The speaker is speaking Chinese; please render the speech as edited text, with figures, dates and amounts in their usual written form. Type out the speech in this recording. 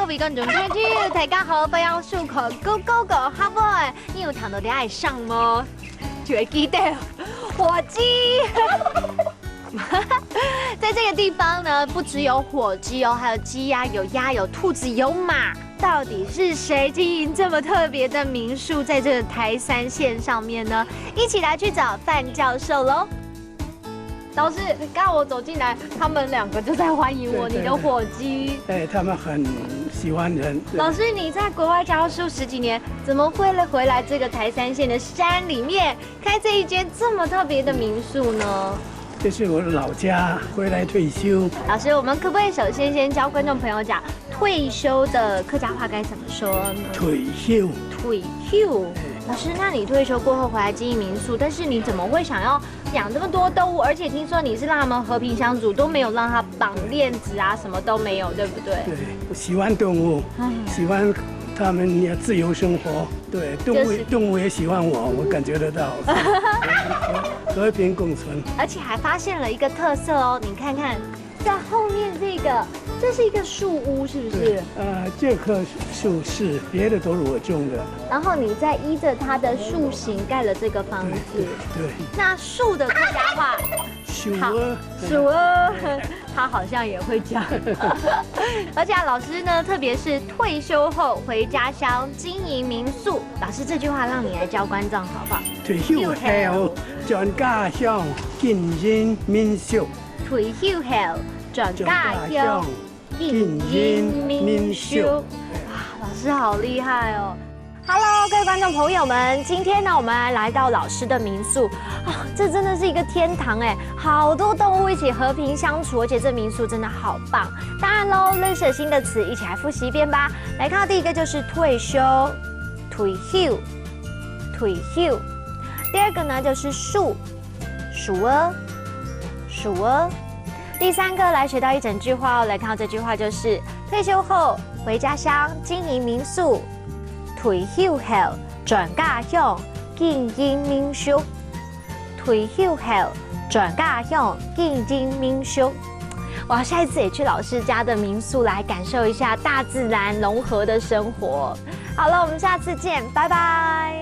位观众朋友，大家好，欢迎收看《Go Go Go》哈 boy， 你有听到你爱上吗？就会记得火鸡。在这个地方呢，不只有火鸡哦，还有鸡呀、有鸭、有兔子、有马。到底是谁经营这么特别的民宿，在这个台三线上面呢？一起来去找范教授喽。老师，刚刚我走进来，他们两个就在欢迎我，你的火鸡。对，他们很喜欢人。老师，你在国外教书10几年，怎么会回来这个台三线的山里面开这一间这么特别的民宿呢？这是我的老家，回来退休。老师，我们可不可以首先教观众朋友讲退休的客家话该怎么说呢？退休。退休。老师，那你退休过后回来经营民宿，但是你怎么会想要养这么多动物？而且听说你是让他们和平相处，都没有让它绑链子啊，什么都没有，对不对？对，我喜欢动物，喜欢他们要自由生活。对，动物也喜欢我，我感觉得到。和平共存。而且还发现了一个特色哦，你看看，在后面这是一个树屋，是不是？这棵树是，别的都是我种的。然后你再依着它的树形盖了这个房子。对。那树的客家话，树儿，树儿，他好像也会讲。而且老师呢，特别是退休后回家乡经营民宿，老师这句话让你来教观众好不好？退休後轉家鄉經營民宿。退休後轉家鄉經營民宿。哇，老師好厲害哦！ Hello， 各位观众朋友们，今天呢，我们来到老师的民宿啊，这真的是一个天堂哎，好多动物一起和平相处，而且这民宿真的好棒。当然喽，认识新的词，一起来复习一遍吧。来看到第一个就是退休，退休，退休。第二个呢就是树，树儿，树儿。第三个来学到一整句话哦，来看到这句话就是退休后回家乡经营民宿。 退休後轉家鄉經營民宿，退休後轉家鄉經營民宿。我要下一次也去老師家的民宿來感受一下大自然融合的生活。好了，我們下次見，拜拜。